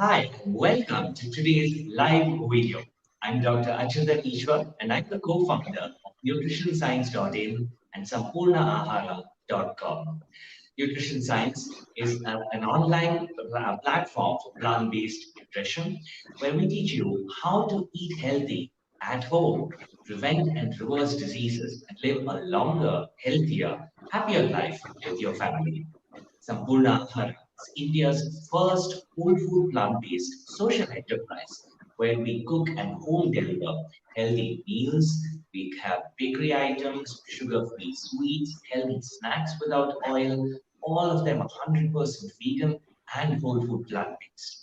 Hi, and welcome to today's live video. I'm Dr. Achyuthan Eswar, and I'm the co-founder of nutritionscience.in and sampurnahahara.com. Nutrition Science is an online platform for plant-based nutrition where we teach you how to eat healthy at home, prevent and reverse diseases, and live a longer, healthier, happier life with your family. Sampurna Ahara is India's first whole food plant-based social enterprise where we cook and home deliver healthy meals. We have bakery items, sugar-free sweets, healthy snacks without oil, all of them 100% vegan and whole food plant-based.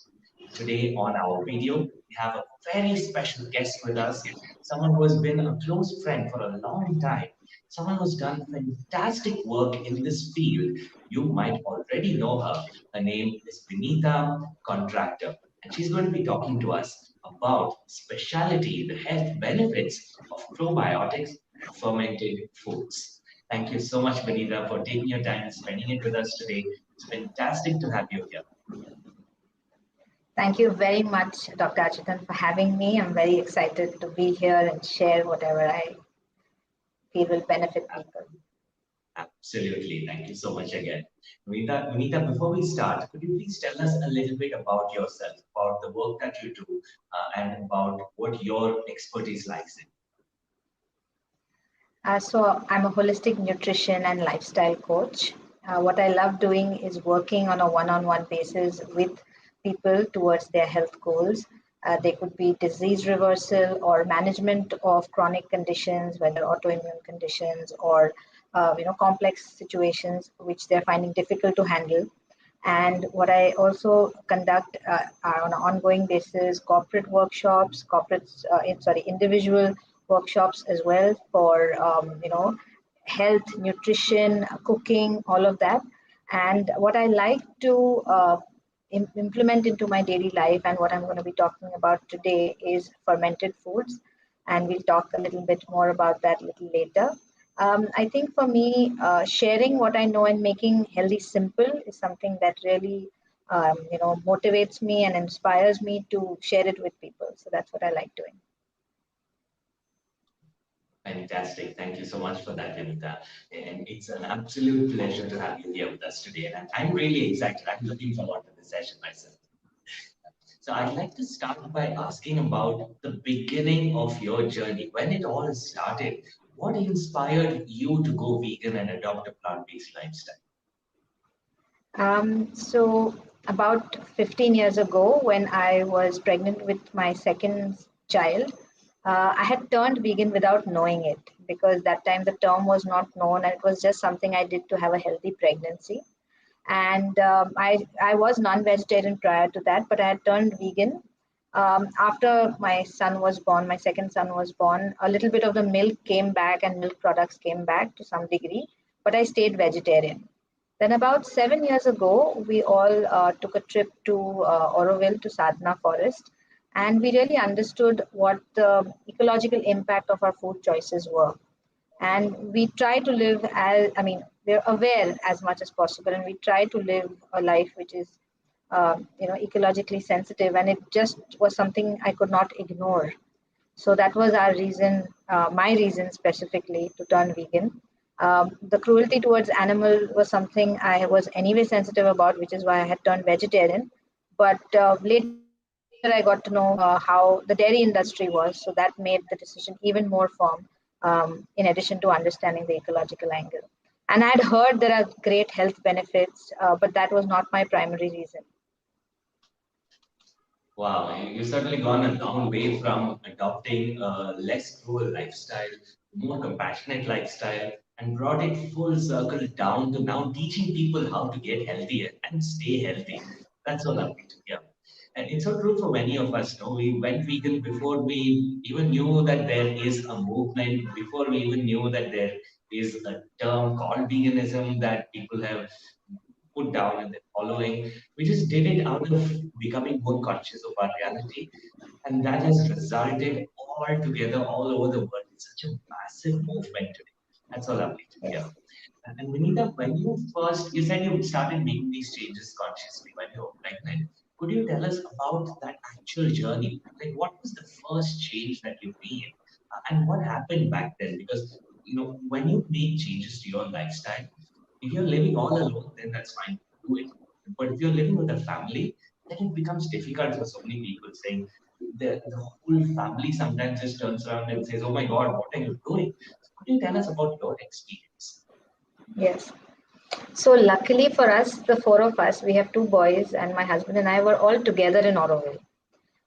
Today on our video, we have a very special guest with us, someone who has been a close friend for a long time, someone who's done fantastic work in this field. You might already know her. Her name is Vinita Contractor, and she's going to be talking to us about specialty, the health benefits of probiotics and fermented foods. Thank you so much, Vinita, for taking your time and spending it with us today. It's fantastic to have you here. Thank you very much, Dr. Achyuthan, for having me. I'm very excited to be here and share whatever I feel will benefit people. Absolutely. Thank you so much again. Vinita, before we start, could you please tell us a little bit about yourself, about the work that you do, and about what your expertise lies in? So I'm a holistic nutrition and lifestyle coach. What I love doing is working on a one-on-one basis with people towards their health goals. They could be disease reversal or management of chronic conditions, whether autoimmune conditions or complex situations which they're finding difficult to handle. And what I also conduct are on an ongoing basis corporate workshops, individual workshops as well for health, nutrition, cooking, all of that. And what I like to implement into my daily life and what I'm going to be talking about today is fermented foods. And we'll talk a little bit more about that a little later. I think for me, sharing what I know and making healthy simple is something that really, motivates me and inspires me to share it with people. So that's what I like doing. Fantastic. Thank you so much for that, Vinita. And it's an absolute pleasure to have you here with us today. And I'm really excited. I'm looking forward to the session myself. So I'd like to start by asking about the beginning of your journey, when it all started. What inspired you to go vegan and adopt a plant-based lifestyle? So about 15 years ago, when I was pregnant with my second child, I had turned vegan without knowing it because that time the term was not known and it was just something I did to have a healthy pregnancy. And I was non-vegetarian prior to that, but I had turned vegan. After my son was born, my second son was born, a little bit of the milk came back and milk products came back to some degree, but I stayed vegetarian. Then about 7 years ago, we all took a trip to Auroville to Sadhana Forest, and we really understood what the ecological impact of our food choices were. And we try to live as, we're aware as much as possible, and we try to live a life which is, ecologically sensitive. And it just was something I could not ignore. So that was our reason, my reason specifically to turn vegan. The cruelty towards animal was something I was anyway sensitive about, which is why I had turned vegetarian. But later I got to know how the dairy industry was. So that made the decision even more firm, in addition to understanding the ecological angle. And I had heard there are great health benefits, but that was not my primary reason. Wow, you've certainly gone a long way from adopting a less cruel lifestyle, more compassionate lifestyle, and brought it full circle down to now teaching people how to get healthier and stay healthy. That's so lovely to hear. And it's so true for many of us. No, we went vegan before we even knew that there is a movement, before we even knew that there is a term called veganism that people have put down and then following. We just did it out of becoming more conscious of our reality. And that has resulted all together, all over the world, in such a massive movement today. That's so lovely to hear. Yes. And Vinita, when you said you started making these changes consciously when you were pregnant. Could you tell us about that actual journey? Like, what was the first change that you made, and what happened back then? Because when you make changes to your lifestyle, if you're living all alone, then that's fine, do it. But if you're living with a family, then it becomes difficult for so many people. Saying the whole family sometimes just turns around and says, "Oh my God, what are you doing?" So could you tell us about your experience? Yes. So luckily for us, the four of us, we have two boys, and my husband and I were all together in Auroville.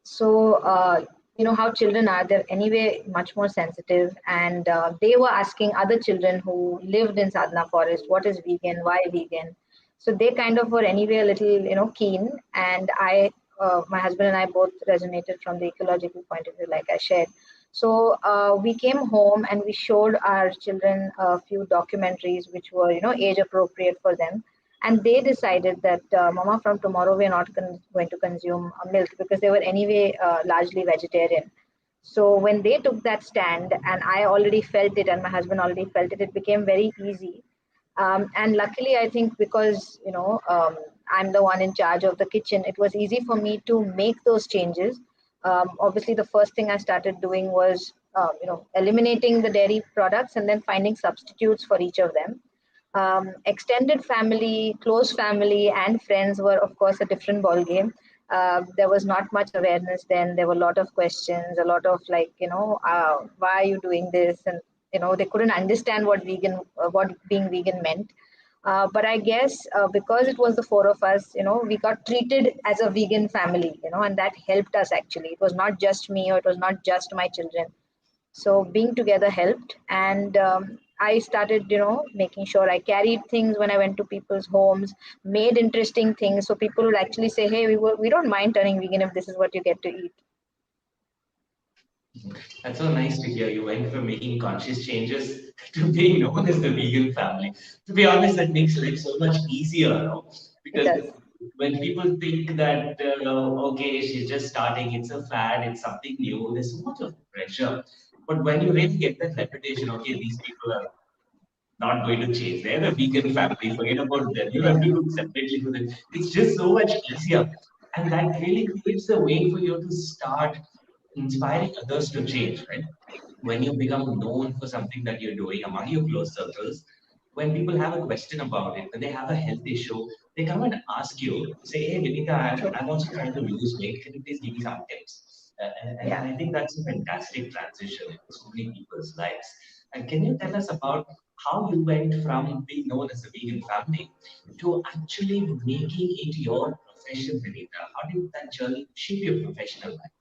So, you know how children are, they're anyway much more sensitive. And they were asking other children who lived in Sadhana Forest, what is vegan, why vegan? So they kind of were anyway a little, keen. And my husband and I both resonated from the ecological point of view, like I shared. So we came home and we showed our children a few documentaries which were, age appropriate for them, and they decided that mama, from tomorrow we're not going to consume milk, because they were anyway largely vegetarian. So when they took that stand, and I already felt it and my husband already felt it, it became very easy. And luckily, I think because I'm the one in charge of the kitchen, it was easy for me to make those changes. Obviously, the first thing I started doing was eliminating the dairy products and then finding substitutes for each of them. Extended family, close family, and friends were, of course, a different ball game. There was not much awareness then. There were a lot of questions, a lot of like, why are you doing this? And they couldn't understand what being vegan meant. But I guess because it was the four of us, we got treated as a vegan family, and that helped us actually. It was not just me, or it was not just my children. So being together helped. And I started making sure I carried things when I went to people's homes, made interesting things, so people would actually say, hey, we don't mind turning vegan if this is what you get to eat. That's so nice to hear. You went from making conscious changes to being known as the vegan family. To be honest, that makes life so much easier, no? It Because does. when people think that, okay, she's just starting, it's a fad, it's something new, there's so much of pressure. But when you really get that reputation, okay, these people are not going to change. They're the vegan family. Forget about them. You have to look separately for them. It's just so much easier. And that really paves the way for you to start inspiring others to change, right? When you become known for something that you're doing among your close circles, when people have a question about it, when they have a health issue, they come and ask you, say, hey, Vinita, True. I'm also trying to lose weight. Can you please give me some tips? And Yeah. I think that's a fantastic transition in so many people's lives. And can you tell us about how you went from being known as a vegan family to actually making it your profession, Vinita? How did that journey shape your professional life?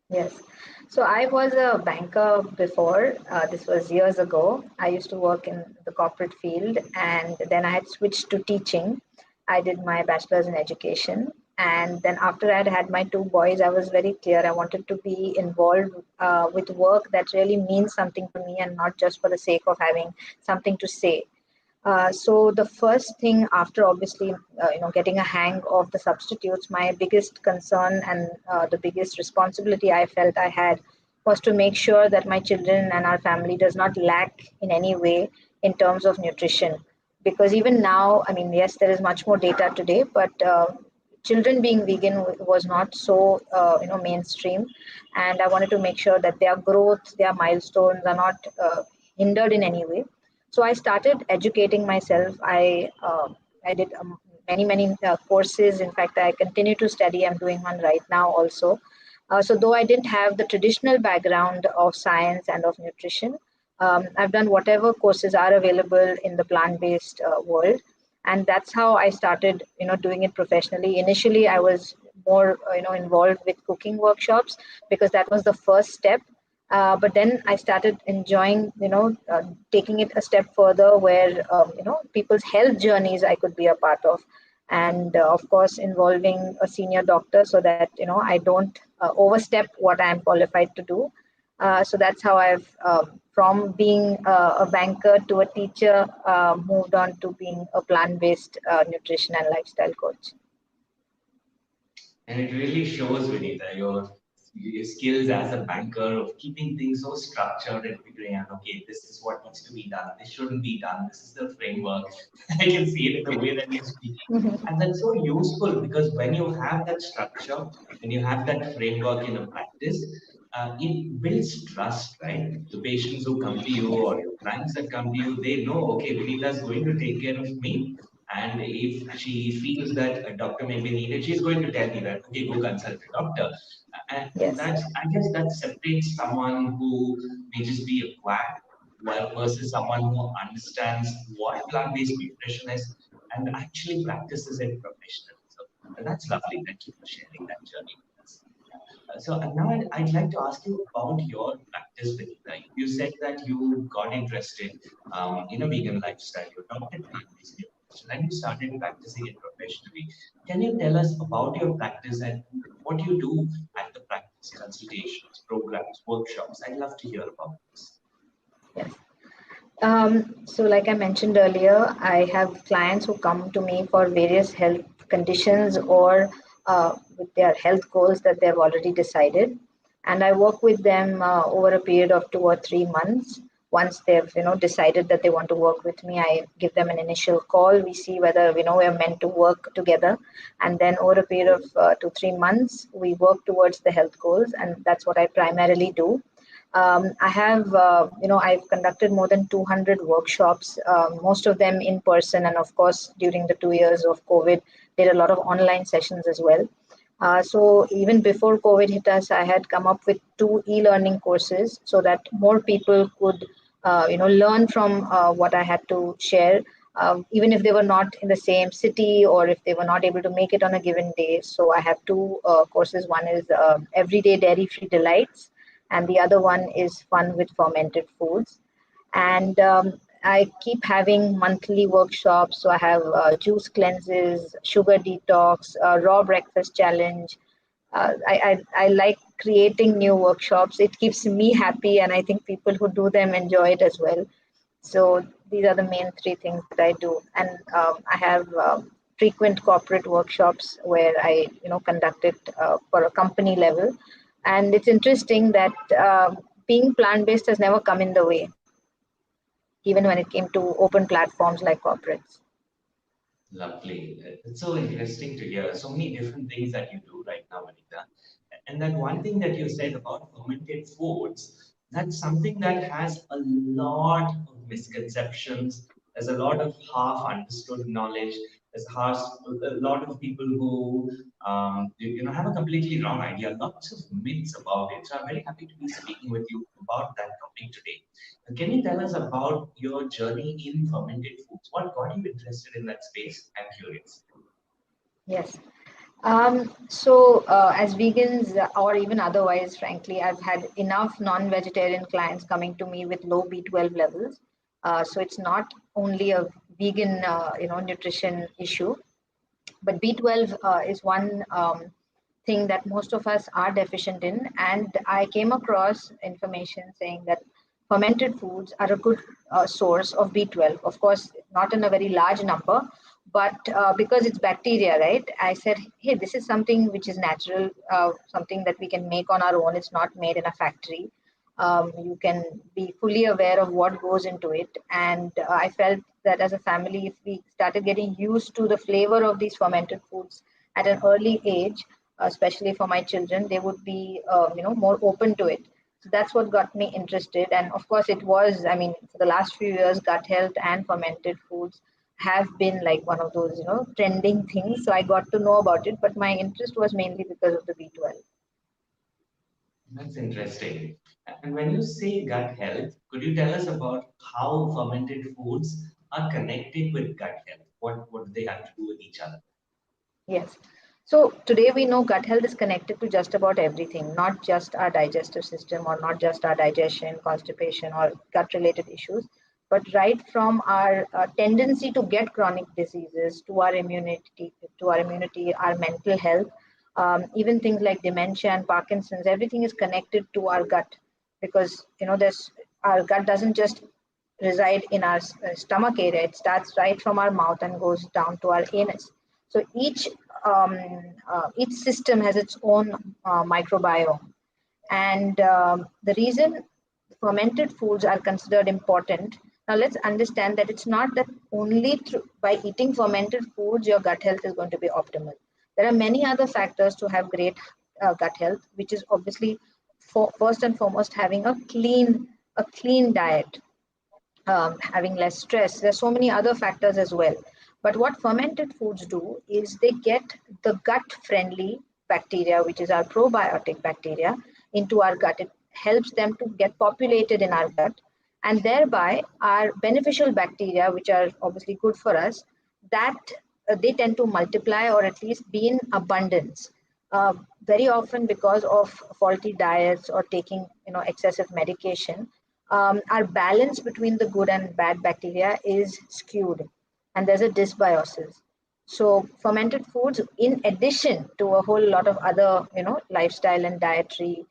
Yes. So I was a banker before. This was years ago. I used to work in the corporate field, and then I had switched to teaching. I did my bachelor's in education. And then after I had had my two boys, I was very clear I wanted to be involved with work that really means something to me, and not just for the sake of having something to say. So the first thing after obviously getting a hang of the substitutes, my biggest concern and the biggest responsibility I felt I had was to make sure that my children and our family does not lack in any way in terms of nutrition. Because even now, I mean, yes, there is much more data today, but children being vegan was not so mainstream, and I wanted to make sure that their growth, their milestones are not hindered in any way. So I started educating myself. I did many courses. In fact, I continue to study. I'm doing one right now also. So though I didn't have the traditional background of science and of nutrition, I've done whatever courses are available in the plant-based world, and that's how I started doing it professionally. Initially I was more involved with cooking workshops, because that was the first step. But then I started enjoying taking it a step further, where people's health journeys I could be a part of, and of course involving a senior doctor, so that I don't overstep what I am qualified to do. So that's how I've from being a banker to a teacher, moved on to being a plant-based nutrition and lifestyle coach. And it really shows, Vinita, your skills as a banker of keeping things so structured and figuring out, okay, this is what needs to be done, this shouldn't be done, this is the framework. I can see it in the way that you're speaking. And that's so useful because when you have that structure, when you have that framework in a practice, it builds trust, right? The patients who come to you or your clients that come to you, they know, okay, Vinita is going to take care of me. And if she feels that a doctor may be needed, she's going to tell me that, okay, go consult a doctor. And Yes. that's, I guess that separates someone who may just be a quack versus someone who understands what plant-based nutrition is and actually practices it professionally. So that's lovely. Thank you for sharing that journey with us. So now I'd like to ask you about your practice, Vinita. You said that you got interested in a vegan lifestyle. You adopted plant-based nutrition and you started practicing it professionally. Can you tell us about your practice and what you do at the practice, consultations, programs, workshops? I'd love to hear about this. Yes. So like I mentioned earlier, I have clients who come to me for various health conditions or with their health goals that they've already decided. And I work with them over a period of 2 or 3 months. Once they've, decided that they want to work with me, I give them an initial call. We see whether, we're meant to work together. And then over a period of 2 3 months, we work towards the health goals. And that's what I primarily do. I have, I've conducted more than 200 workshops, most of them in person. And of course, during the 2 years of COVID, did a lot of online sessions as well. So even before COVID hit us, I had come up with 2 e-learning courses so that more people could, learn from what I had to share, even if they were not in the same city or if they were not able to make it on a given day. So I have two courses. One is Everyday Dairy-Free Delights, and the other one is Fun with Fermented Foods. And I keep having monthly workshops. So I have juice cleanses, sugar detox, raw breakfast challenge. I like creating new workshops. It keeps me happy, and I think people who do them enjoy it as well. So these are the main three things that I do. And I have frequent corporate workshops where I, conduct it for a company level. And it's interesting that being plant-based has never come in the way, even when it came to open platforms like corporates. Lovely. It's so interesting to hear so many different things that you do right now, Anita. And that one thing that you said about fermented foods, that's something that has a lot of misconceptions. There's a lot of half understood knowledge. A lot of people who have a completely wrong idea, lots of myths about it. So I'm very happy to be speaking with you about that topic today. Can you tell us about your journey in fermented foods? What got you interested in that space? I'm curious. Yes. So as vegans or even otherwise, frankly, I've had enough non-vegetarian clients coming to me with low B12 levels. So it's not only a vegan, nutrition issue, but B12 is one thing that most of us are deficient in. And I came across information saying that fermented foods are a good source of B12. Of course, not in a very large number, but because it's bacteria, right? I said, hey, this is something which is natural, something that we can make on our own. It's not made in a factory. You can be fully aware of what goes into it. And I felt that as a family, if we started getting used to the flavor of these fermented foods at an early age, especially for my children, they would be, more open to it. So that's what got me interested. And of course, it was, for the last few years, gut health and fermented foods have been like one of those, trending things. So I got to know about it, but my interest was mainly because of the B12. That's interesting. And when you say gut health, could you tell us about how fermented foods are connected with gut health? What do they have to do with each other? Yes. So today we know gut health is connected to just about everything, not just our digestive system or not just our digestion, constipation, or gut related issues, but right from our tendency to get chronic diseases to our immunity, our mental health, even things like dementia and Parkinson's, everything is connected to our gut because, there's our gut doesn't just reside in our stomach area. It starts right from our mouth and goes down to our anus. So each system has its own microbiome. And the reason fermented foods are considered important. Now let's understand that it's not that only by eating fermented foods your gut health is going to be optimal. There are many other factors to have great gut health, which is obviously first and foremost having a clean diet, having less stress. There's so many other factors as well. But what fermented foods do is they get the gut friendly bacteria, which is our probiotic bacteria, into our gut. It helps them to get populated in our gut, and thereby our beneficial bacteria, which are obviously good for us, that they tend to multiply or at least be in abundance. Very often, because of faulty diets or taking excessive medication, our balance between the good and bad bacteria is skewed, and there's a dysbiosis. So fermented foods, in addition to a whole lot of other lifestyle and dietary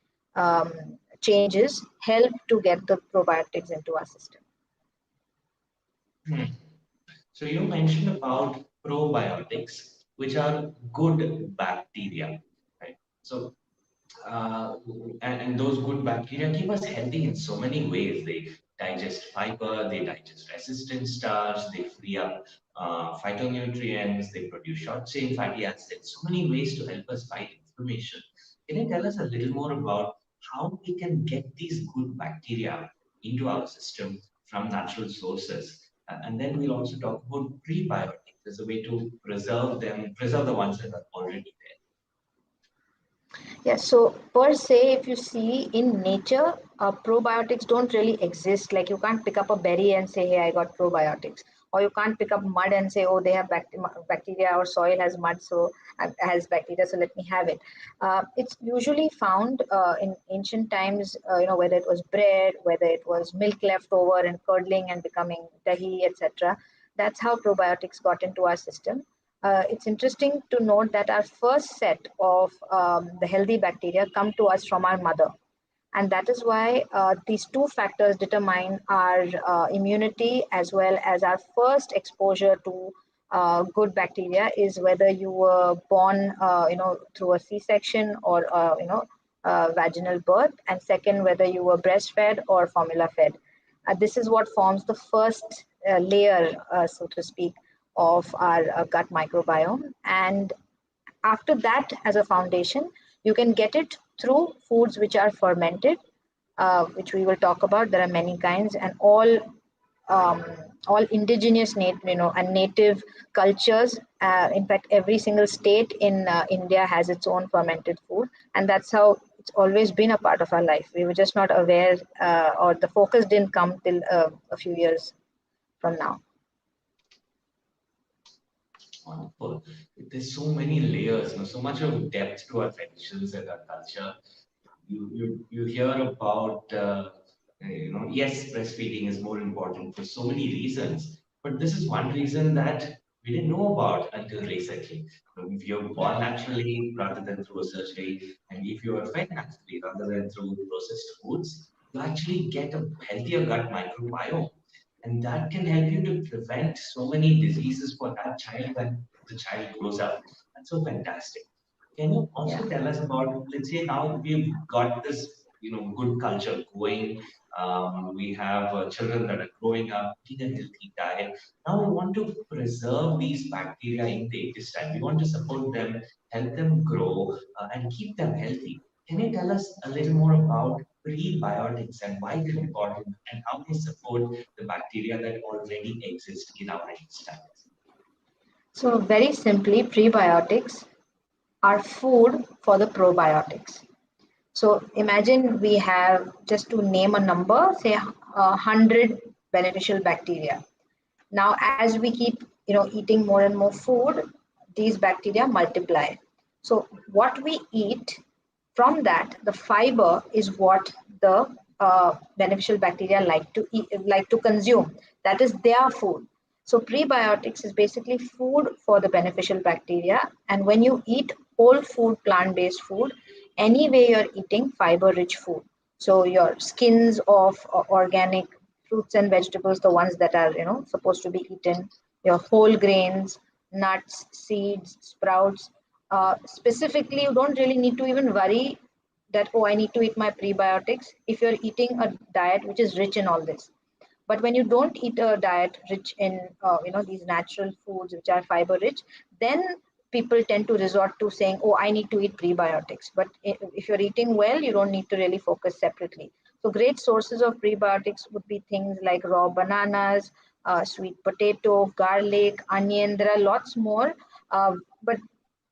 changes, help to get the probiotics into our system. Hmm. So you mentioned about probiotics, which are good bacteria, right? So and those good bacteria keep us healthy in so many ways. They digest fiber, they digest resistant starch, they free up phytonutrients, they produce short chain fatty acids. So many ways to help us fight inflammation. Can you tell us a little more about how we can get these good bacteria into our system from natural sources? And then we'll also talk about prebiotics as a way to preserve them, preserve the ones that are already there. Yes, so per se, if you see in nature, probiotics don't really exist. Like you can't pick up a berry and say, hey, I got probiotics. Or you can't pick up mud and say, oh, they have bacteria, or soil has mud, so has bacteria, so let me have it. It's usually found in ancient times, whether it was bread, whether it was milk left over and curdling and becoming dahi, etc. That's how probiotics got into our system. It's interesting to note that our first set of the healthy bacteria come to us from our mother. And that is why these two factors determine our immunity as well as our first exposure to good bacteria is whether you were born, through a C-section or, vaginal birth. And second, whether you were breastfed or formula fed. This is what forms the first layer, so to speak, of our gut microbiome. And after that, as a foundation, you can get it through foods which are fermented, which we will talk about. There are many kinds, and um, all indigenous and native cultures. In fact, every single state in India has its own fermented food, and that's how it's always been a part of our life. We were just not aware, or the focus didn't come till a few years from now. Wonderful. There's so many layers, so much of depth to our traditions and our culture. You hear about, yes, breastfeeding is more important for so many reasons, but this is one reason that we didn't know about until recently. If you're born naturally rather than through a surgery, and if you are fed naturally rather than through processed foods, you actually get a healthier gut microbiome. And that can help you to prevent so many diseases for that child when the child grows up. That's so fantastic. Can you Yeah. also tell us about, let's say now we've got this, good culture going. We have children that are growing up, eating a healthy diet. Now we want to preserve these bacteria in the intestine. We want to support them, help them grow, and keep them healthy. Can you tell us a little more about prebiotics and why they're important and how they support the bacteria that already exist in our intestines? So very simply, prebiotics are food for the probiotics. So imagine we have, just to name a number, say 100 beneficial bacteria. Now, as we keep eating more and more food, these bacteria multiply. So what we eat, from that, the fiber is what the beneficial bacteria like to eat, like to consume. That is their food. So prebiotics is basically food for the beneficial bacteria. And when you eat whole food, plant-based food, anyway you're eating fiber-rich food. So your skins of organic fruits and vegetables, the ones that are supposed to be eaten, your whole grains, nuts, seeds, sprouts. Specifically, you don't really need to even worry that, oh, I need to eat my prebiotics if you're eating a diet which is rich in all this. But when you don't eat a diet rich in these natural foods which are fiber rich, then people tend to resort to saying, oh, I need to eat prebiotics. But if you're eating well, you don't need to really focus separately. So great sources of prebiotics would be things like raw bananas, sweet potato, garlic, onion. There are lots more, but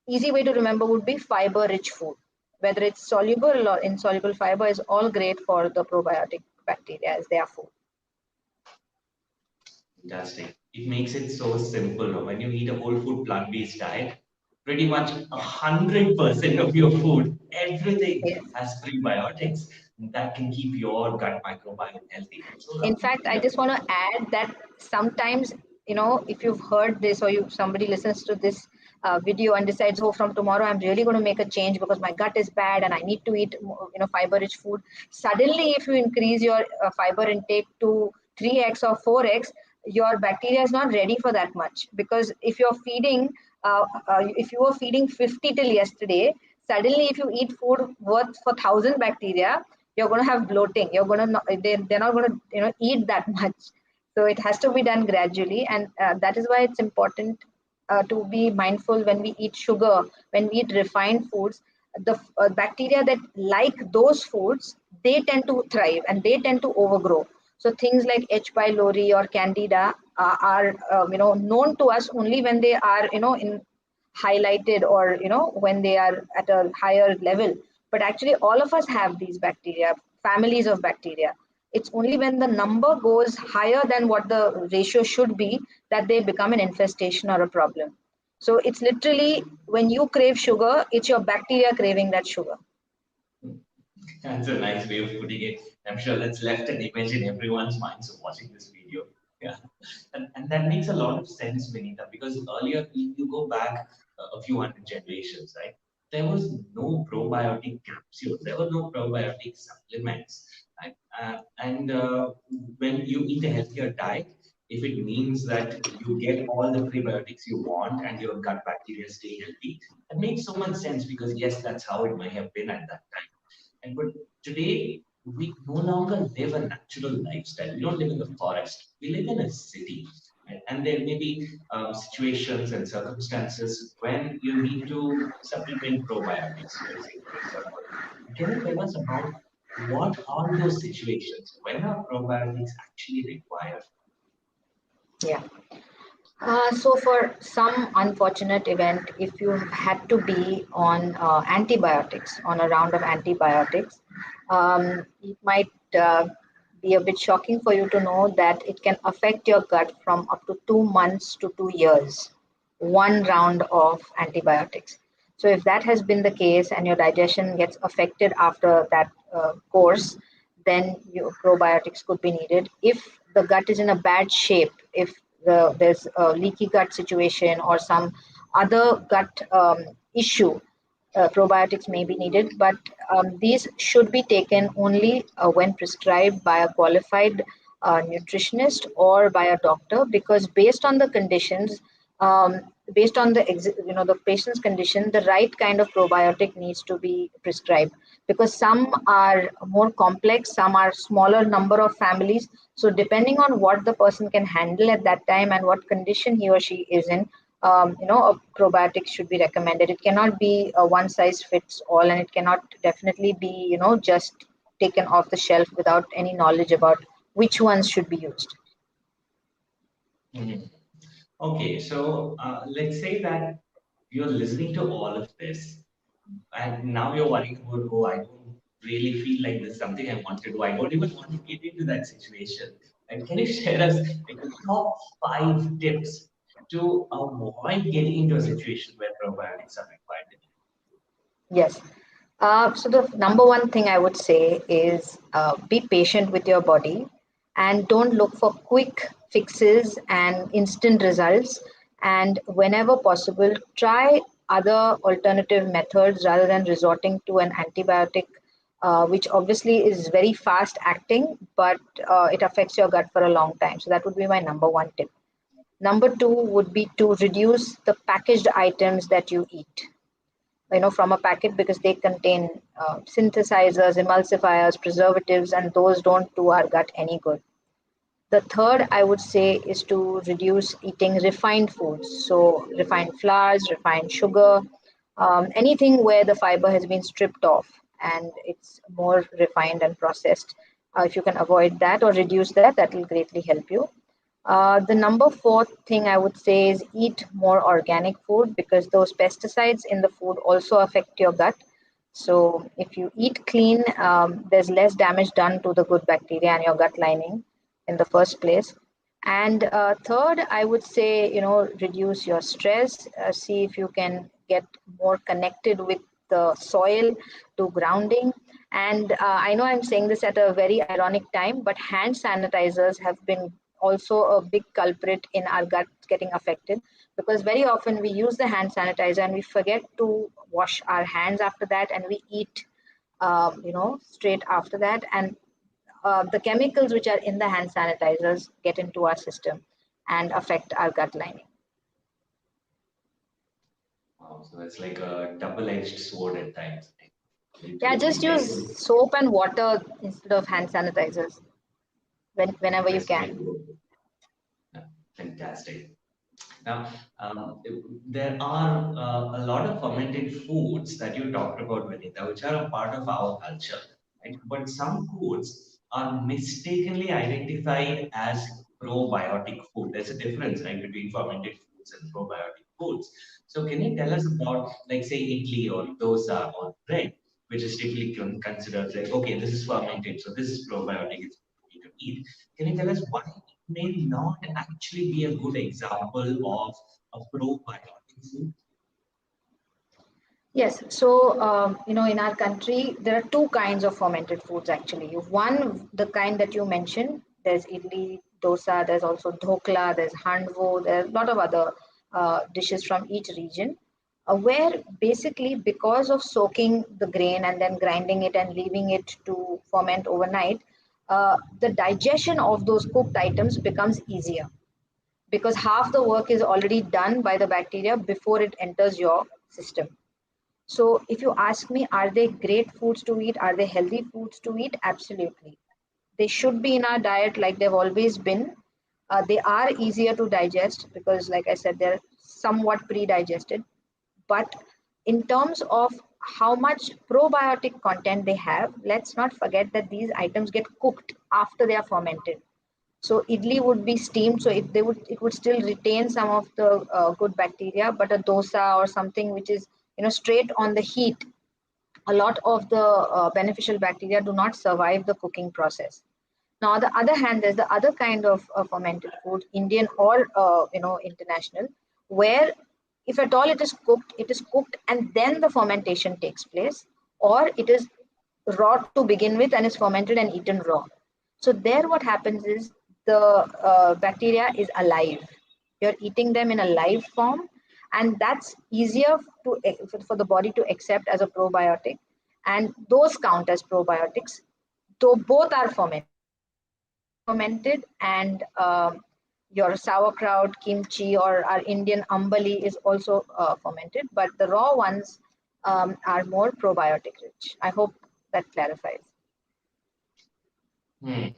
easy way to remember would be fiber rich food. Whether it's soluble or insoluble, fiber is all great for the probiotic bacteria as they are food. Fantastic. It makes it so simple. When you eat a whole food plant-based diet, pretty much 100% of your food, everything Yes. has prebiotics that can keep your gut microbiome healthy. So In lovely. fact, I just Lovely. want to add that sometimes, if you've heard this or somebody listens to this video and decides, oh, from tomorrow I'm really going to make a change because my gut is bad and I need to eat, fiber rich food. Suddenly, if you increase your fiber intake to 3x or 4x, your bacteria is not ready for that much, because if you're feeding, if you were feeding 50 till yesterday, suddenly if you eat food worth for 1,000 bacteria, you're going to have bloating. You're going to not, they're not going to eat that much. So it has to be done gradually, and that is why it's important to be mindful when we eat sugar, when we eat refined foods. The bacteria that like those foods, they tend to thrive and they tend to overgrow. So things like H. pylori or Candida are known to us only when they are in highlighted, or when they are at a higher level. But actually all of us have these bacteria, families of bacteria. It's only when the number goes higher than what the ratio should be that they become an infestation or a problem. So it's literally, when you crave sugar, it's your bacteria craving that sugar. That's a nice way of putting it. I'm sure that's left an image in everyone's minds of watching this video. Yeah. And that makes a lot of sense, Vinita, because earlier, if you go back a few hundred generations, right, there was no probiotic capsules, there were no probiotic supplements. Right? And when you eat a healthier diet, if it means that you get all the prebiotics you want and your gut bacteria stay healthy, that makes so much sense, because yes, that's how it might have been at that time. And but today we no longer live a natural lifestyle. We don't live in the forest. We live in a city, right? And there may be situations and circumstances when you need to supplement probiotics, let's say, for example. Can you tell us about what are those situations? When are probiotics actually required? Yeah. So for some unfortunate event, if you had to be on antibiotics, on a round of antibiotics, it might be a bit shocking for you to know that it can affect your gut from up to 2 months to 2 years, one round of antibiotics. So if that has been the case and your digestion gets affected after that course, then your probiotics could be needed. If the gut is in a bad shape, if there's a leaky gut situation or some other gut issue, probiotics may be needed, but these should be taken only when prescribed by a qualified nutritionist or by a doctor, because based on the conditions, um, based on the patient's condition, the right kind of probiotic needs to be prescribed, because some are more complex, some are smaller number of families. So depending on what the person can handle at that time and what condition he or she is in, a probiotic should be recommended. It cannot be a one size fits all, and it cannot definitely be, just taken off the shelf without any knowledge about which ones should be used. Mhm. Okay, so let's say that you're listening to all of this, and now you're worrying about, oh, I don't really feel like this is something I want to do. I don't even want to get into that situation. And can you share us like the top 5 tips to avoid getting into a situation where probiotics are required? Yes. So the number one thing I would say is be patient with your body and don't look for quick fixes and instant results. And whenever possible, try other alternative methods rather than resorting to an antibiotic, which obviously is very fast acting, but it affects your gut for a long time. So that would be my number one tip. Number two would be to reduce the packaged items that you eat. from a packet, because they contain synthesizers, emulsifiers, preservatives, and those don't do our gut any good. The third, I would say, is to reduce eating refined foods. So, refined flours, refined sugar, anything where the fiber has been stripped off and it's more refined and processed. If you can avoid that or reduce that, that will greatly help you. The number fourth thing I would say is eat more organic food, because those pesticides in the food also affect your gut. So if you eat clean, there's less damage done to the good bacteria and your gut lining in the first place. And third, I would say, reduce your stress. See if you can get more connected with the soil, to grounding. And I know I'm saying this at a very ironic time, but hand sanitizers have been also a big culprit in our gut getting affected, because very often we use the hand sanitizer and we forget to wash our hands after that, and we eat straight after that, and the chemicals which are in the hand sanitizers get into our system and affect our gut lining. So it's like a double-edged sword at times. Need Yeah, to be just careful. use soap and water instead of hand sanitizers whenever you Best way to can. go. Yeah, fantastic. Now, there are a lot of fermented foods that you talked about, Vinita, which are a part of our culture, right? But some foods are mistakenly identified as probiotic food. There's a difference, right, between fermented foods and probiotic foods. So, can you tell us about, like, say, idli or dosa or bread, which is typically considered like, okay, this is fermented, so this is probiotic, it's good for me to eat. Can you tell us why may not actually be a good example of a probiotic food? Yes, so in our country, there are two kinds of fermented foods actually. One, the kind that you mentioned, there's idli, dosa, there's also dhokla, there's handvo, there's a lot of other dishes from each region, where basically because of soaking the grain and then grinding it and leaving it to ferment overnight, the digestion of those cooked items becomes easier, because half the work is already done by the bacteria before it enters your system. So, if you ask me, are they great foods to eat? Are they healthy foods to eat? Absolutely. They should be in our diet like they've always been. They are easier to digest because, like I said, they're somewhat pre digested. But in terms of how much probiotic content they have, let's not forget that these items get cooked after they are fermented. So idli would be steamed, so it would still retain some of the good bacteria. But a dosa or something which is straight on the heat, a lot of the beneficial bacteria do not survive the cooking process. Now, on the other hand, there's the other kind of fermented food, Indian or international, where if at all it is cooked and then the fermentation takes place, or it is raw to begin with and is fermented and eaten raw. So there, what happens is the bacteria is alive. You're eating them in a live form, and that's easier for the body to accept as a probiotic, and those count as probiotics. Though both are fermented, and your sauerkraut, kimchi, or our Indian ambali is also fermented, but the raw ones are more probiotic rich. I hope that clarifies. Hmm.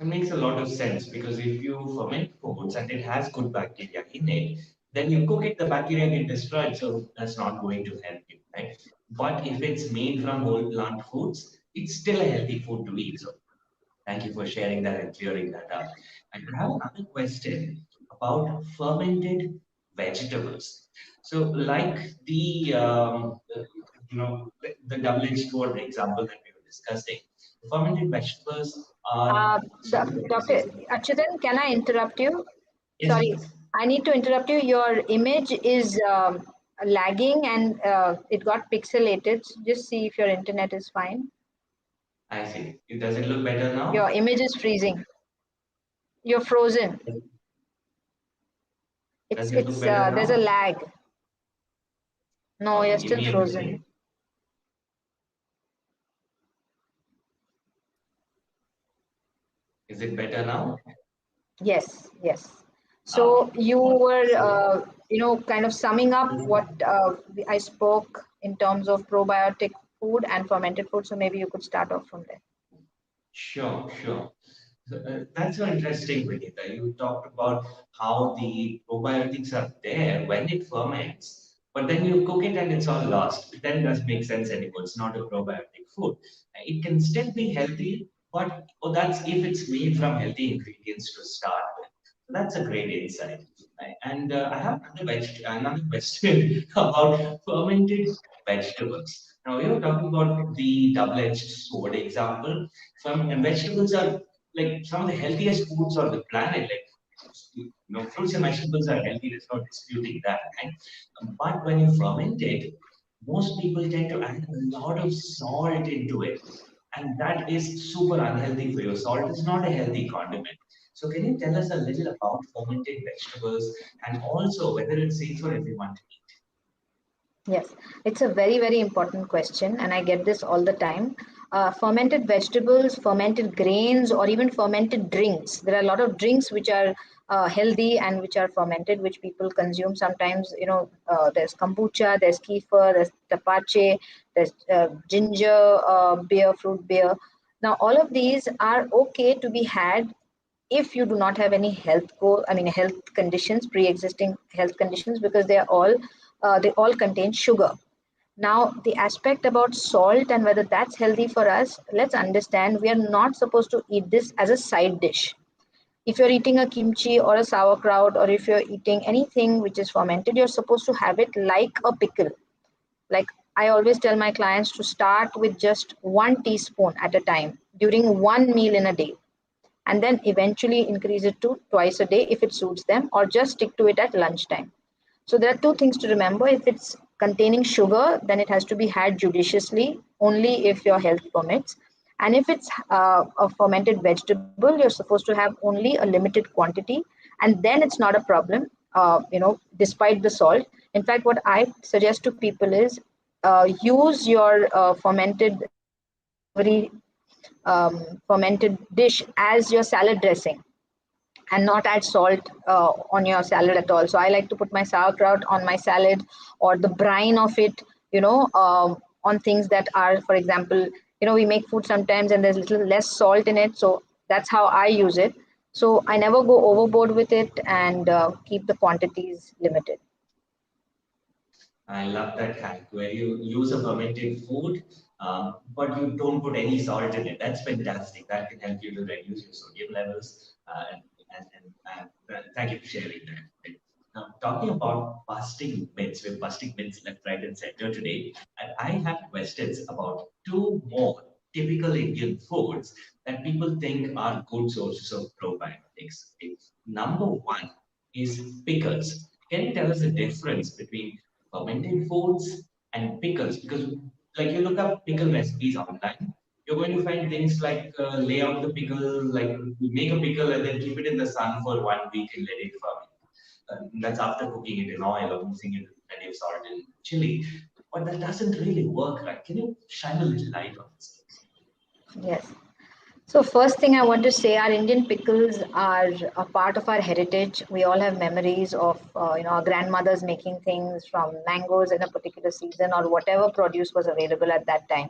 It makes a lot of sense because if you ferment foods and it has good bacteria in it, then you cook it, the bacteria get destroyed, so that's not going to help you, right? But if it's made from whole plant foods, it's still a healthy food to eat. So thank you for sharing that and clearing that up. And I have another question about fermented vegetables. So, like the double-edged sword example that we were discussing, fermented vegetables are Dr. Achyuthan, can I interrupt you? yes, Sorry, please. I need to interrupt you. Your image is lagging and it got pixelated. Just see if your internet is fine. I see. Does it look better Your now? image is freezing. You're frozen. Does it look It's better there's a now? lag. No, Okay, you're give still me a minute. frozen. Is it better now? Yes, yes. So you were, So kind of summing up what I spoke in terms of probiotic food and fermented food. So maybe you could start off from there. sure, sure. That's so interesting, Vinita. You talked about how the probiotics are there when it ferments, but then you cook it and it's all lost. It then doesn't make sense anymore. It's not a probiotic food. It can still be healthy, but that's if it's made from healthy ingredients to start with. So that's a great insight. Right? And I have another question about fermented vegetables. Now, you're talking about the double-edged sword example. And vegetables are like some of the healthiest foods on the planet. Like, fruits and vegetables are healthy. There's no disputing that, right? But when you ferment it, most people tend to add a lot of salt into it, and that is super unhealthy for you. Salt is not a healthy condiment. So, can you tell us a little about fermented vegetables and also whether it's safe for everyone to eat? Yes, it's a very, very important question, and I get this all the time. Fermented vegetables, fermented grains, or even fermented drinks. There are a lot of drinks which are healthy and which are fermented, which people consume sometimes. There's kombucha, there's kefir, there's tapache, there's ginger beer, fruit beer. Now, all of these are okay to be had if you do not have any health conditions, pre-existing health conditions, because they all contain sugar. Now, the aspect about salt and whether that's healthy for us, let's understand we are not supposed to eat this as a side dish. If you're eating a kimchi or a sauerkraut, or if you're eating anything which is fermented, you're supposed to have it like a pickle. Like, I always tell my clients to start with just 1 teaspoon at a time during one meal in a day, and then eventually increase it to twice a day if it suits them, or just stick to it at lunchtime. So there are two things to remember. If it's containing sugar, then it has to be had judiciously, only if your health permits. And if it's a fermented vegetable, you're supposed to have only a limited quantity, and then it's not a problem, despite the salt. In fact, what I suggest to people is use your fermented savory fermented dish as your salad dressing, and not add salt on your salad at all. So I like to put my sauerkraut on my salad, or the brine of it, on things that are, for example, we make food sometimes and there's a little less salt in it. So that's how I use it. So I never go overboard with it, and keep the quantities limited. I love that hack where you use a fermented food, but you don't put any salt in it. That's fantastic. That can help you to reduce your sodium levels. And thank you for sharing that. Now, talking about busting myths, we're busting myths left, right, and center today. And I have questions about two more typical Indian foods that people think are good sources of probiotics. Okay. Number one is pickles. Can you tell us the difference between fermented foods and pickles? Because like you look up pickle recipes online, you're going to find things like lay out the pickle, like make a pickle and then keep it in the sun for 1 week and let it ferment. That's after cooking it in oil or mixing it with plenty of salt and chili. But that doesn't really work, right? Can you shine a little light on this, please? Yes. So first thing I want to say, our Indian pickles are a part of our heritage. We all have memories of our grandmothers making things from mangoes in a particular season, or whatever produce was available at that time.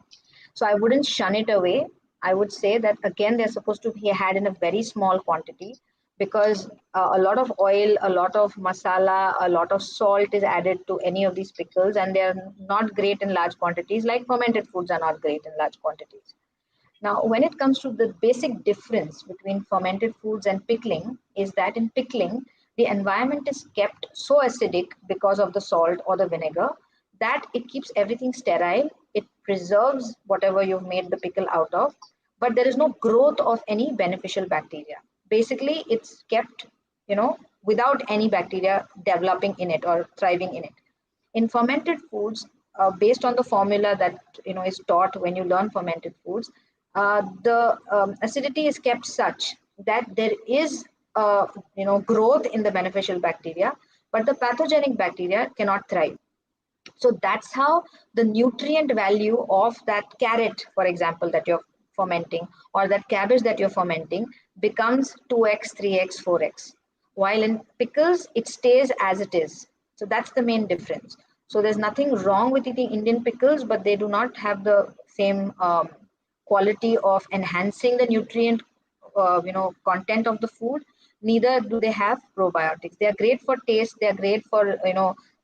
So I wouldn't shun it away. I would say that again they're supposed to be had in a very small quantity, because a lot of oil, a lot of masala, a lot of salt is added to any of these pickles, and they are not great in large quantities. Like fermented foods are not great in large quantities. Now, when it comes to the basic difference between fermented foods and pickling, is that in pickling, the environment is kept so acidic because of the salt or the vinegar, that it keeps everything sterile. It preserves whatever you've made the pickle out of, but there is no growth of any beneficial bacteria. Basically, it's kept, without any bacteria developing in it or thriving in it. In fermented foods, based on the formula that is taught when you learn fermented foods, the acidity is kept such that there is growth in the beneficial bacteria, but the pathogenic bacteria cannot thrive. So that's how the nutrient value of that carrot, for example, that you're fermenting, or that cabbage that you're fermenting, becomes 2x, 3x, 4x. while in pickles it stays as it is. So that's the main difference. So there's nothing wrong with eating Indian pickles, but they do not have the same quality of enhancing the nutrient content of the food. Neither do they have probiotics. They are great for taste, they are great for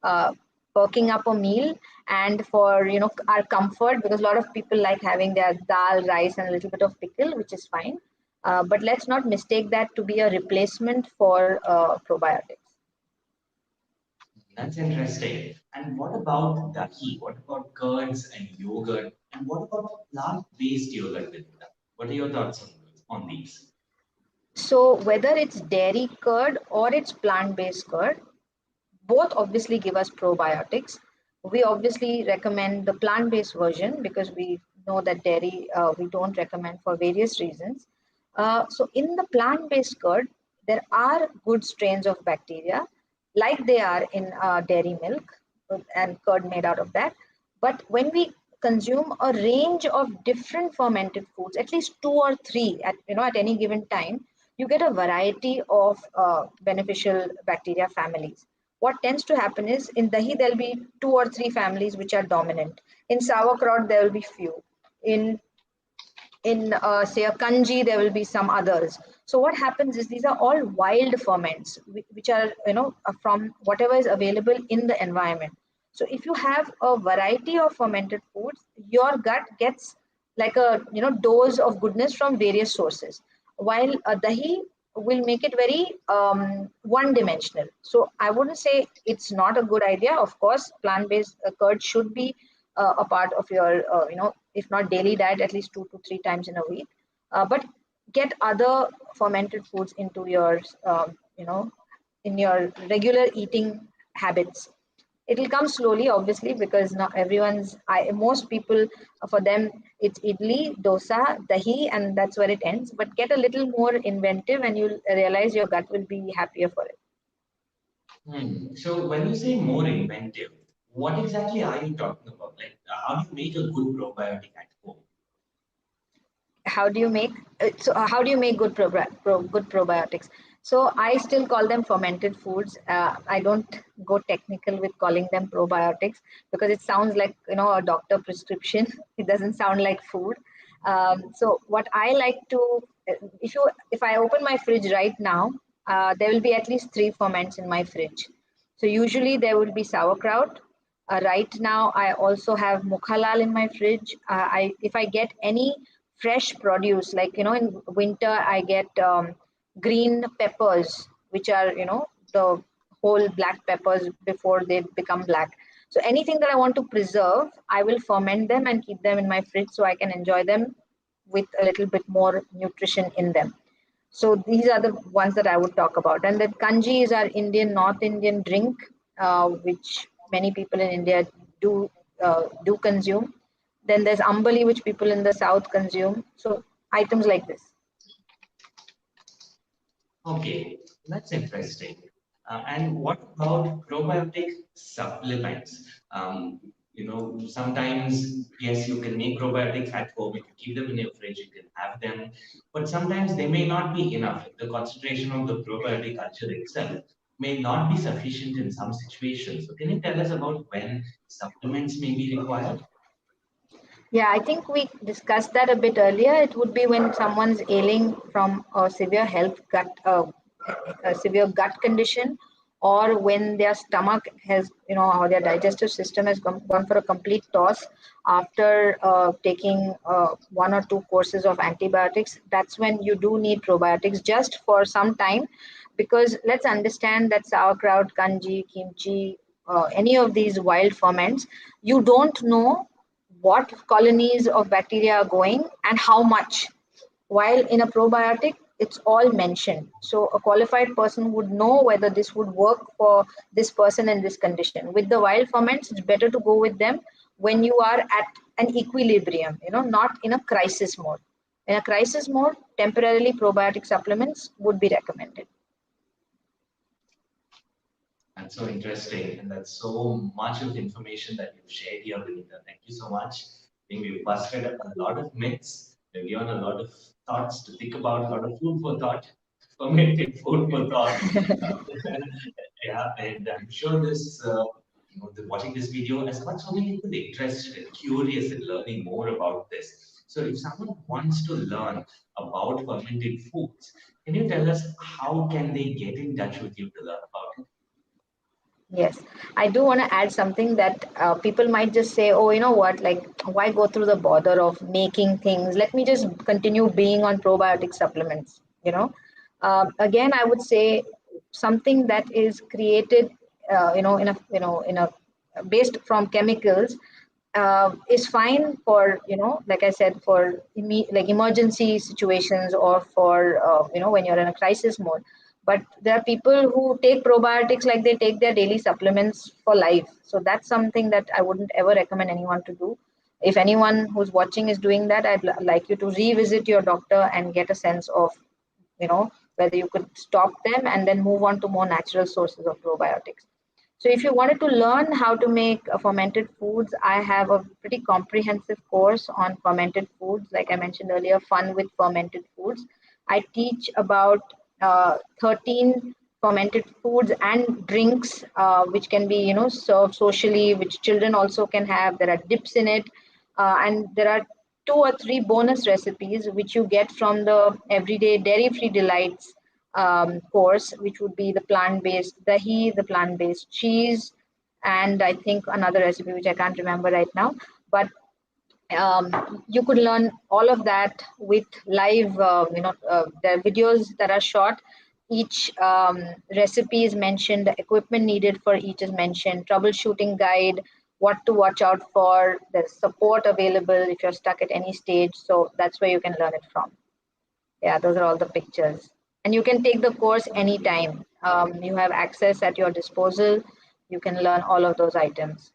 uh, perking up a meal, and for our comfort, because a lot of people like having their dal, rice, and a little bit of pickle, which is fine. But let's not mistake that to be a replacement for probiotics. That's interesting. And what about dahi? What about curds and yogurt? And what about plant-based yogurt, Vinita? What are your thoughts on these? So whether it's dairy curd or it's plant-based curd, both obviously give us probiotics. We obviously recommend the plant-based version because we know that dairy we don't recommend for various reasons. So in the plant-based curd, there are good strains of bacteria, like they are in dairy milk and curd made out of that. But when we consume a range of different fermented foods, at least two or three at any given time, you get a variety of beneficial bacteria families. What tends to happen is in dahi there'll be two or three families which are dominant. In sauerkraut there will be few. In say a kanji there will be some others. So what happens is these are all wild ferments which are from whatever is available in the environment. So if you have a variety of fermented foods, your gut gets like a dose of goodness from various sources, while dahi will make it very one dimensional. So I wouldn't say it's not a good idea. Of course, plant based curd should be a part of your if not daily diet, at least 2 to 3 times in a week. But get other fermented foods into your you know in your regular eating habits. It'll come slowly, obviously, because not most people, for them it's idli, dosa, dahi, and that's where it ends. But get a little more inventive and you'll realize your gut will be happier for it. So when you say more inventive, what exactly are you talking about? Like, how do you make a good probiotic at home? How do you make how do you make good probiotics? So I still call them fermented foods. I don't go technical with calling them probiotics because it sounds like a doctor prescription. It doesn't sound like food. So what I like to, if I open my fridge right now, there will be at least three ferments in my fridge. So usually there will be sauerkraut. Right now, I also have mukhalal in my fridge. If I get any fresh produce, like in winter, I get green peppers, which are the whole black peppers before they become black. So anything that I want to preserve, I will ferment them and keep them in my fridge so I can enjoy them with a little bit more nutrition in them. So these are the ones that I would talk about. And then kanji is our North Indian drink, which many people in India do consume. Then there's ambali, which people in the south consume. So items like this. Okay, that's interesting. And what about probiotic supplements? Sometimes, yes, you can make probiotics at home. If you keep them in your fridge, you can have them. But sometimes they may not be enough. The concentration of the probiotic culture itself may not be sufficient in some situations. So, can you tell us about when supplements may be required? Yeah, I think we discussed that a bit earlier. It would be when someone's ailing from a severe a severe gut condition, or when their stomach has, or their digestive system has gone for a complete toss after taking one or two courses of antibiotics. That's when you do need probiotics just for some time, because let's understand that sauerkraut, kanji, kimchi, any of these wild ferments, you don't know what colonies of bacteria are going and how much. While in a probiotic, it's all mentioned. So a qualified person would know whether this would work for this person in this condition. With the wild ferments, it's better to go with them when you are at an equilibrium, not in a crisis mode. In a crisis mode, temporarily probiotic supplements would be recommended. That's so interesting, and that's so much of information that you've shared here, Vinita. Thank you so much. I think we've busted a lot of myths. We've given a lot of thoughts to think about, a lot of food for thought. fermented food for thought. Yeah, and I'm sure watching this video has got so many people interested and curious in learning more about this. So, if someone wants to learn about fermented foods, can you tell us how can they get in touch with you to learn about it? Yes, I do want to add something that people might just say, oh, you know what, like, why go through the bother of making things? Let me just continue being on probiotic supplements, you know. Again, I would say something that is created, in a based from chemicals is fine for, like I said, for like emergency situations, or for when you're in a crisis mode. But there are people who take probiotics like they take their daily supplements for life. So that's something that I wouldn't ever recommend anyone to do. If anyone who's watching is doing that, I'd like you to revisit your doctor and get a sense of, whether you could stop them and then move on to more natural sources of probiotics. So if you wanted to learn how to make fermented foods, I have a pretty comprehensive course on fermented foods. Like I mentioned earlier, fun with fermented foods. I teach about 13 fermented foods and drinks, which can be, served socially, which children also can have. There are dips in it. And there are 2 or 3 bonus recipes which you get from the everyday dairy-free delights course, which would be the plant-based dahi, the plant-based cheese, and I think another recipe which I can't remember right now. But you could learn all of that with live, the videos that are short. Each recipe is mentioned, the equipment needed for each is mentioned, troubleshooting guide, what to watch out for, there's support available if you're stuck at any stage. So that's where you can learn it from. Yeah, those are all the pictures. And you can take the course anytime. You have access at your disposal. You can learn all of those items.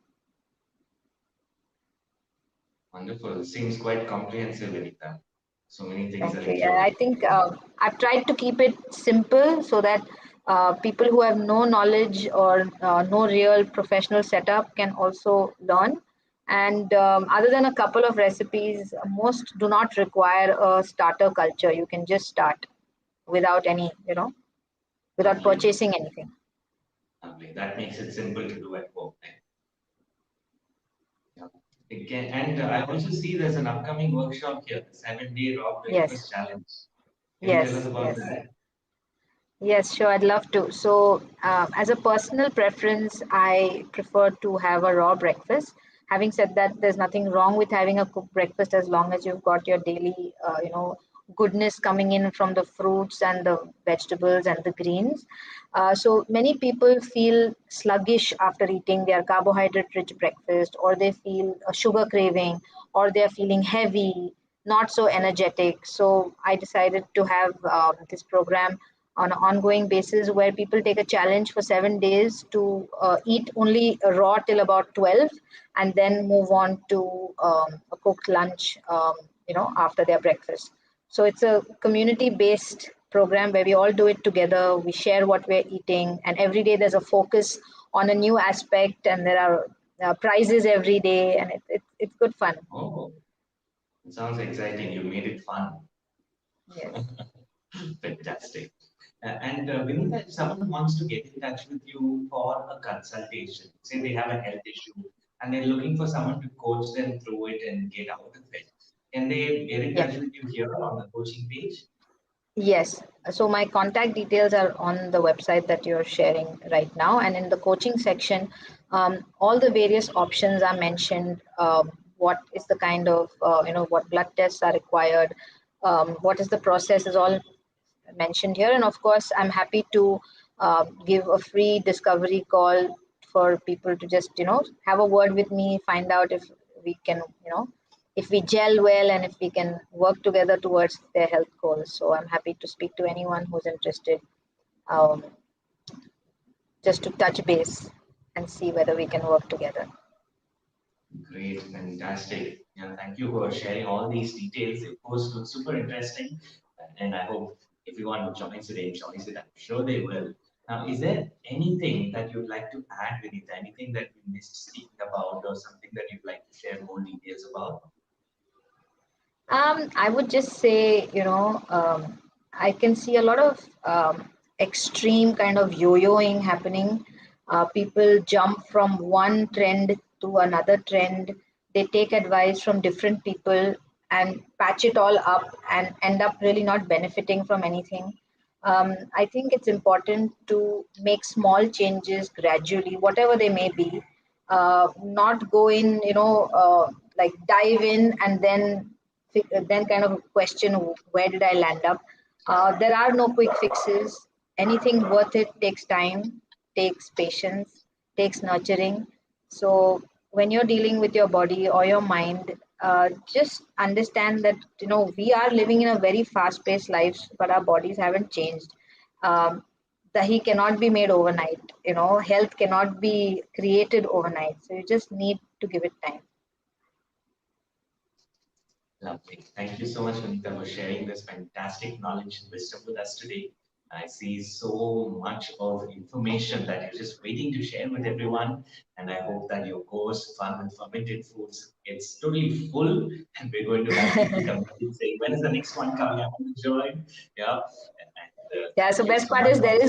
Wonderful. Seems quite comprehensive, Vinita. So many things are Thank you. Yeah, I included. think I've tried to keep it simple so that people who have no knowledge or no real professional setup can also learn. And other than a couple of recipes, most do not require a starter culture. You can just start without any, without Lovely. purchasing anything. Lovely. That makes it simple to do at home. Yeah. Again, and I also see there's an upcoming workshop here, the 7-day raw Yes, breakfast challenge. Can you tell us yes, about yes. that? Yes, sure, I'd love to. So, as a personal preference, I prefer to have a raw breakfast. Having said that, there's nothing wrong with having a cooked breakfast as long as you've got your daily, goodness coming in from the fruits and the vegetables and the greens. So, many people feel sluggish after eating their carbohydrate rich breakfast, or they feel a sugar craving, or they're feeling heavy, not so energetic. So, I decided to have this program on an ongoing basis where people take a challenge for 7 days to eat only raw till about 12 and then move on to a cooked lunch, after their breakfast. So it's a community based program where we all do it together. We share what we're eating, and every day there's a focus on a new aspect, and there are prizes every day, and it's good fun. Oh, it sounds exciting. You made it fun. Yes. Fantastic. And Vinita, if someone wants to get in touch with you for a consultation, say they have a health issue and they're looking for someone to coach them through it and get out of it, can they get in Yeah. touch with you here on the coaching page? Yes. So my contact details are on the website that you're sharing right now. And in the coaching section, all the various options are mentioned. What is the kind of, what blood tests are required? What is the process is all mentioned here. And of course, I'm happy to give a free discovery call for people to just, have a word with me, find out if we can, if we gel well and if we can work together towards their health goals. So I'm happy to speak to anyone who's interested, um, just to touch base and see whether we can work together. Great, fantastic. Yeah, thank you for sharing all these details. It was super interesting, and I hope everyone joins it. I'm sure they will. Now, is there anything that you'd like to add, Vinita? Anything that we missed speaking about, or something that you'd like to share more details about? I would just say, I can see a lot of extreme kind of yo-yoing happening. People jump from one trend to another trend. They take advice from different people and patch it all up and end up really not benefiting from anything. I think it's important to make small changes gradually, whatever they may be. Not go in, like dive in and then kind of question where did I land up. There are no quick fixes. Anything worth it takes time, takes patience, takes nurturing. So when you're dealing with your body or your mind, just understand that we are living in a very fast-paced life, but our bodies haven't changed. Dahi cannot be made overnight. Health cannot be created overnight. So you just need to give it time. Lovely. Thank you so much, Vinita, for sharing this fantastic knowledge and wisdom with us today. I see so much of information that you're just waiting to share with everyone. And I hope that your course, Fun with Fermented Foods, it's totally full. And we're going to have people coming and saying, when is the next one coming? I want to join. Yeah. Yeah, Thank so you best so part much. is there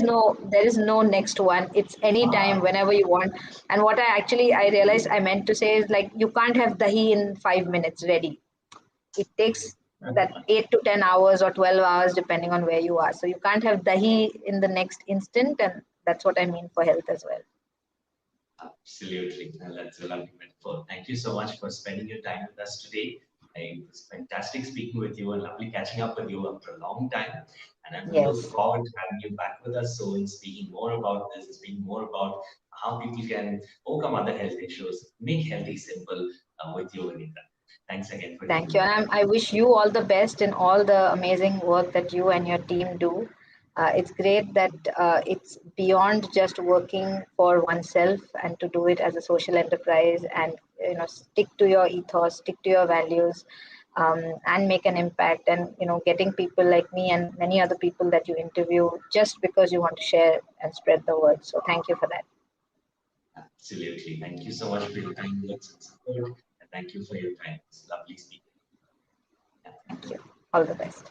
is no next one. It's anytime, Wow. whenever you want. And what I realized I meant to say is, like, you can't have dahi in 5 minutes ready. It takes that 8 to 10 hours or 12 hours depending on where you are. So you can't have dahi in the next instant, and that's what I mean for health as well. Absolutely. And that's a lovely metaphor. Thank you so much for spending your time with us today. It was fantastic speaking with you and lovely catching up with you after a long time. And I will look Yes. forward to having you back with us soon, speaking more about this, speaking more about how people can overcome other health issues, make healthy simple with you, Anita. Thanks again for Thank taking you. the And time. I wish you all the best in all the amazing work that you and your team do. It's great that it's beyond just working for oneself, and to do it as a social enterprise, and stick to your ethos, stick to your values, and make an impact. And getting people like me and many other people that you interview just because you want to share and spread the word. So thank you for that. Absolutely. Thank you so much for your kind words and support. And thank you for your time. It's lovely speaking. Thank you. All the best.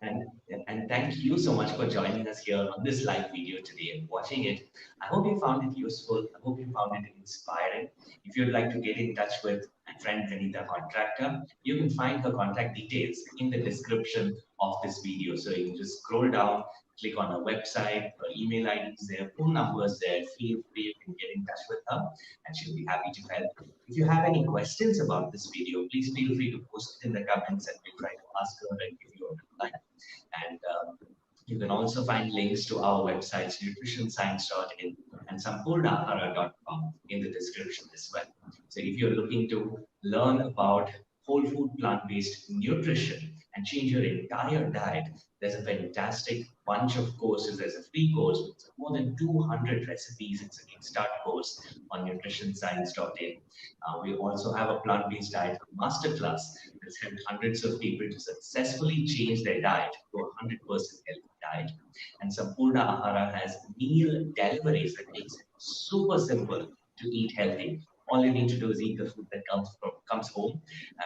And, and thank you so much for joining us here on this live video today and watching it. I hope you found it useful. I hope you found it inspiring. If you'd like to get in touch with my friend Vinita Contractor, you can find her contact details in the description of this video. So you can just scroll down, click on her website, her email ID is there, phone number is there. Feel free, you can get in touch with her and she'll be happy to help. If you have any questions about this video, please feel free to post it in the comments and we'll try to ask her and give you a reply. And you can also find links to our websites, nutritionscience.in and sampurnahara.com in the description as well. So if you're looking to learn about whole food plant-based nutrition and change your entire diet, there's a fantastic bunch of courses. There's a free course with more than 200 recipes. It's a Kickstart course on nutritionscience.in. We also have a plant-based diet masterclass that's helped hundreds of people to successfully change their diet to a 100% healthy diet. And Sampurna Ahara has meal deliveries that makes it super simple to eat healthy. All you need to do is eat the food that comes home.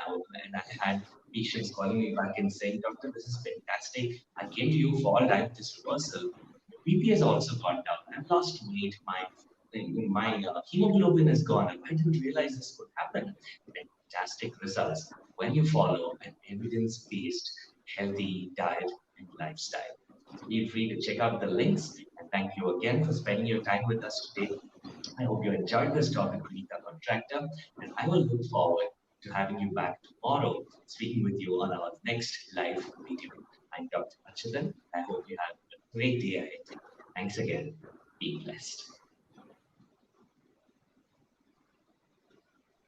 And I had patients calling me back and saying, Doctor, this is fantastic. I came to you for all diabetes reversal. My BP has also gone down. I've lost weight. My hemoglobin is gone. I didn't realize this could happen. Fantastic results when you follow an evidence-based healthy diet and lifestyle. So feel free to check out the links. And thank you again for spending your time with us today. I hope you enjoyed this talk with Vinita Contractor, and I will look forward to having you back tomorrow, speaking with you on our next live video. I'm Dr. Achyuthan. I hope you have a great day ahead. Thanks again. Be blessed.